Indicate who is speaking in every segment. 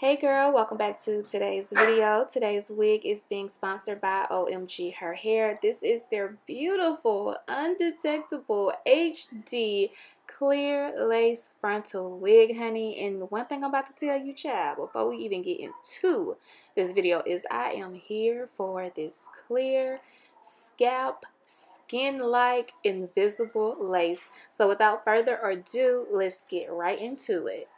Speaker 1: Hey girl, welcome back to today's video. Today's wig is being sponsored by OmgHerHair. This is their beautiful, undetectable HD clear lace frontal wig, honey. And one thing I'm about to tell you, child, before we even get into this video is I am here for this clear scalp skin-like invisible lace. So without further ado, let's get right into it.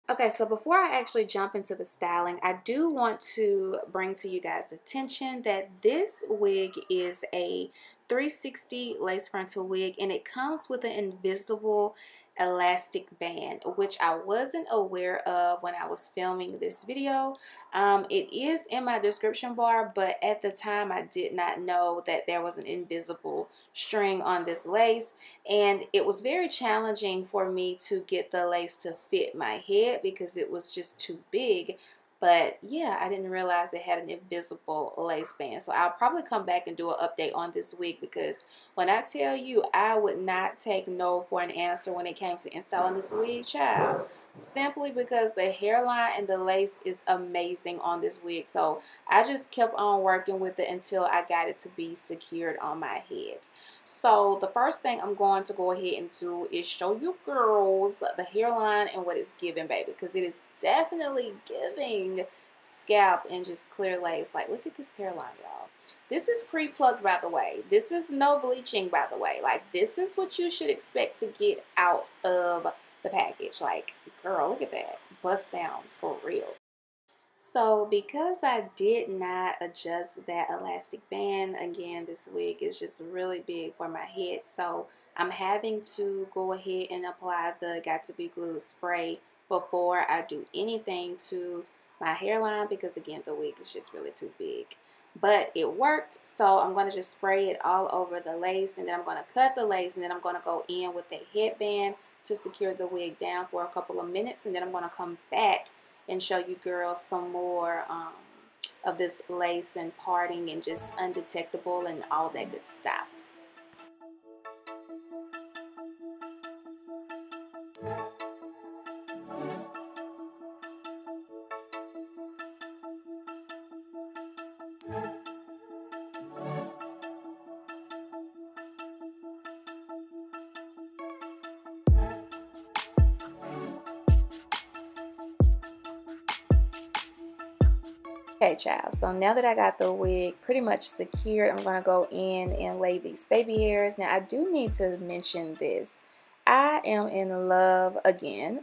Speaker 1: Okay, so before I actually jump into the styling, I do want to bring to you guys' attention that this wig is a 360 lace frontal wig, and it comes with an invisible elastic band, which I wasn't aware of when I was filming this video. It is in my description bar, but at the time I did not know that there was an invisible string on this lace, and it was very challenging for me to get the lace to fit my head because it was just too big. But yeah, I didn't realize it had an invisible lace band. So I'll probably come back and do an update on this wig, because when I tell you I would not take no for an answer when it came to installing this wig, child. Simply because the hairline and the lace is amazing on this wig. So I just kept on working with it until I got it to be secured on my head. So the first thing I'm going to go ahead and do is show you girls the hairline and what it's giving, baby, because it is definitely giving scalp and just clear lace. Like, look at this hairline, y'all. This is pre-plucked, by the way. This is no bleaching, by the way. Like, this is what you should expect to get out of the package. Like, girl, look at that. Bust down for real. So because I did not adjust that elastic band, again, this wig is just really big for my head, so I'm having to go ahead and apply the Got to Be Glued spray before I do anything to my hairline, because again, the wig is just really too big. But it worked, so I'm going to just spray it all over the lace, and then I'm going to cut the lace, and then I'm going to go in with the headband to secure the wig down for a couple of minutes, and then I'm going to come back and show you girls some more of this lace and parting and just undetectable and all that good stuff. Okay, child, so now that I got the wig pretty much secured, I'm going to go in and lay these baby hairs. Now, I do need to mention this. I am in love again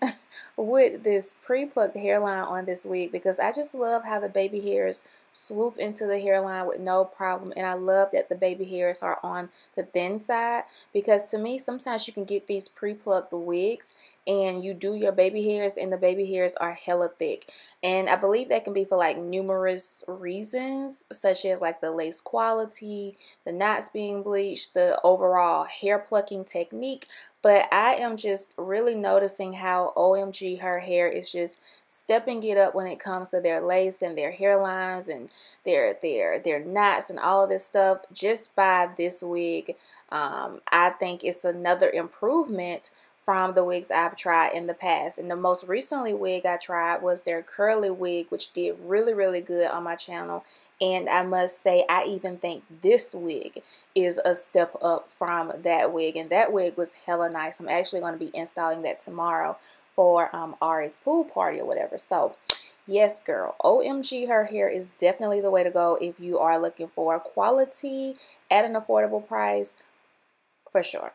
Speaker 1: with this pre-plucked hairline on this wig, because I just love how the baby hairs swoop into the hairline with no problem, and I love that the baby hairs are on the thin side, because to me sometimes you can get these pre-plucked wigs and you do your baby hairs and the baby hairs are hella thick, and I believe that can be for like numerous reasons, such as like the lace quality, the knots being bleached, the overall hair plucking technique. But I am just really noticing how OmgHerHair is just stepping it up when it comes to their lace and their hairlines and their knots and all of this stuff. Just by this wig, I think it's another improvement from the wigs I've tried in the past. And the most recently wig I tried was their curly wig, which did really good on my channel. And I must say, I even think this wig is a step up from that wig, and that wig was hella nice. I'm actually going to be installing that tomorrow for Ari's pool party or whatever. So yes, girl, OmgHerHair is definitely the way to go if you are looking for quality at an affordable price, for sure.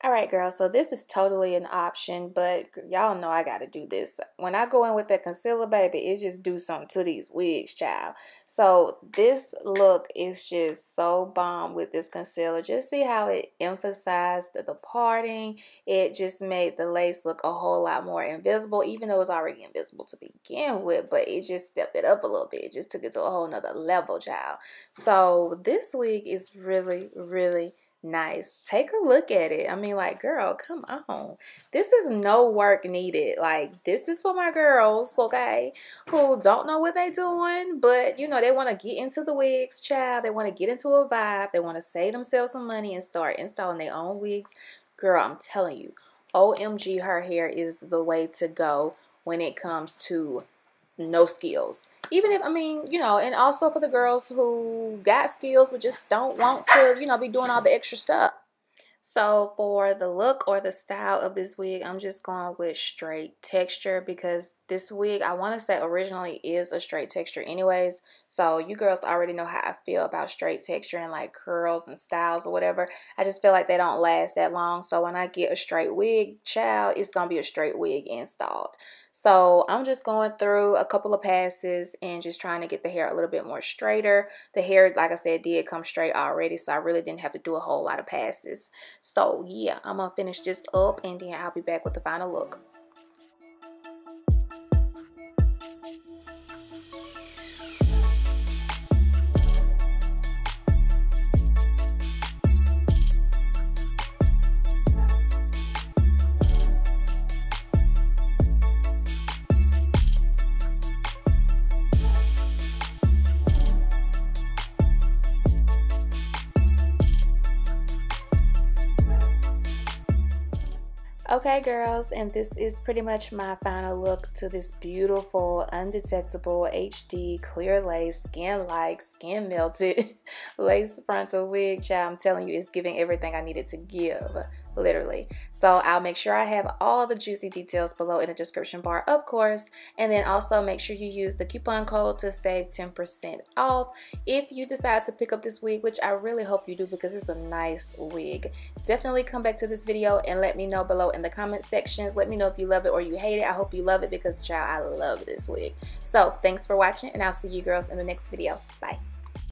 Speaker 1: Alright, girls, so this is totally an option, but y'all know I gotta do this. When I go in with that concealer, baby, it just do something to these wigs, child. So this look is just so bomb with this concealer. Just see how it emphasized the parting. It just made the lace look a whole lot more invisible, even though it's already invisible to begin with, but it just stepped it up a little bit. It just took it to a whole nother level, child. So this wig is really nice. Take a look at it. I mean, like, girl, come on. This is no work needed. Like, this is for my girls, okay, who don't know what they doing, but you know, they want to get into the wigs, child. They want to get into a vibe. They want to save themselves some money and start installing their own wigs. Girl, I'm telling you, OMG Her Hair is the way to go when it comes to no skills. Even if, I mean, you know, and also for the girls who got skills but just don't want to, you know, be doing all the extra stuff. So for the look or the style of this wig, I'm just going with straight texture because this wig, I want to say originally is a straight texture anyways. So you girls already know how I feel about straight texture and like curls and styles or whatever. I just feel like they don't last that long. So when I get a straight wig, child, it's going to be a straight wig installed. So I'm just going through a couple of passes and just trying to get the hair a little bit more straighter. The hair, like I said, did come straight already, so I really didn't have to do a whole lot of passes. So yeah, I'm gonna finish this up and then I'll be back with the final look. Okay girls, and this is pretty much my final look to this beautiful Undetectable HD clear lace skin like skin melted lace frontal wig. Child, I'm telling you, it's giving everything I needed to give, literally. So I'll make sure I have all the juicy details below in the description bar, of course, and then also make sure you use the coupon code to save 10% off if you decide to pick up this wig, which I really hope you do because it's a nice wig. Definitely come back to this video and let me know below in the comment sections. Let me know if you love it or you hate it. I hope you love it because, child, I love this wig. So thanks for watching, and I'll see you girls in the next video. Bye.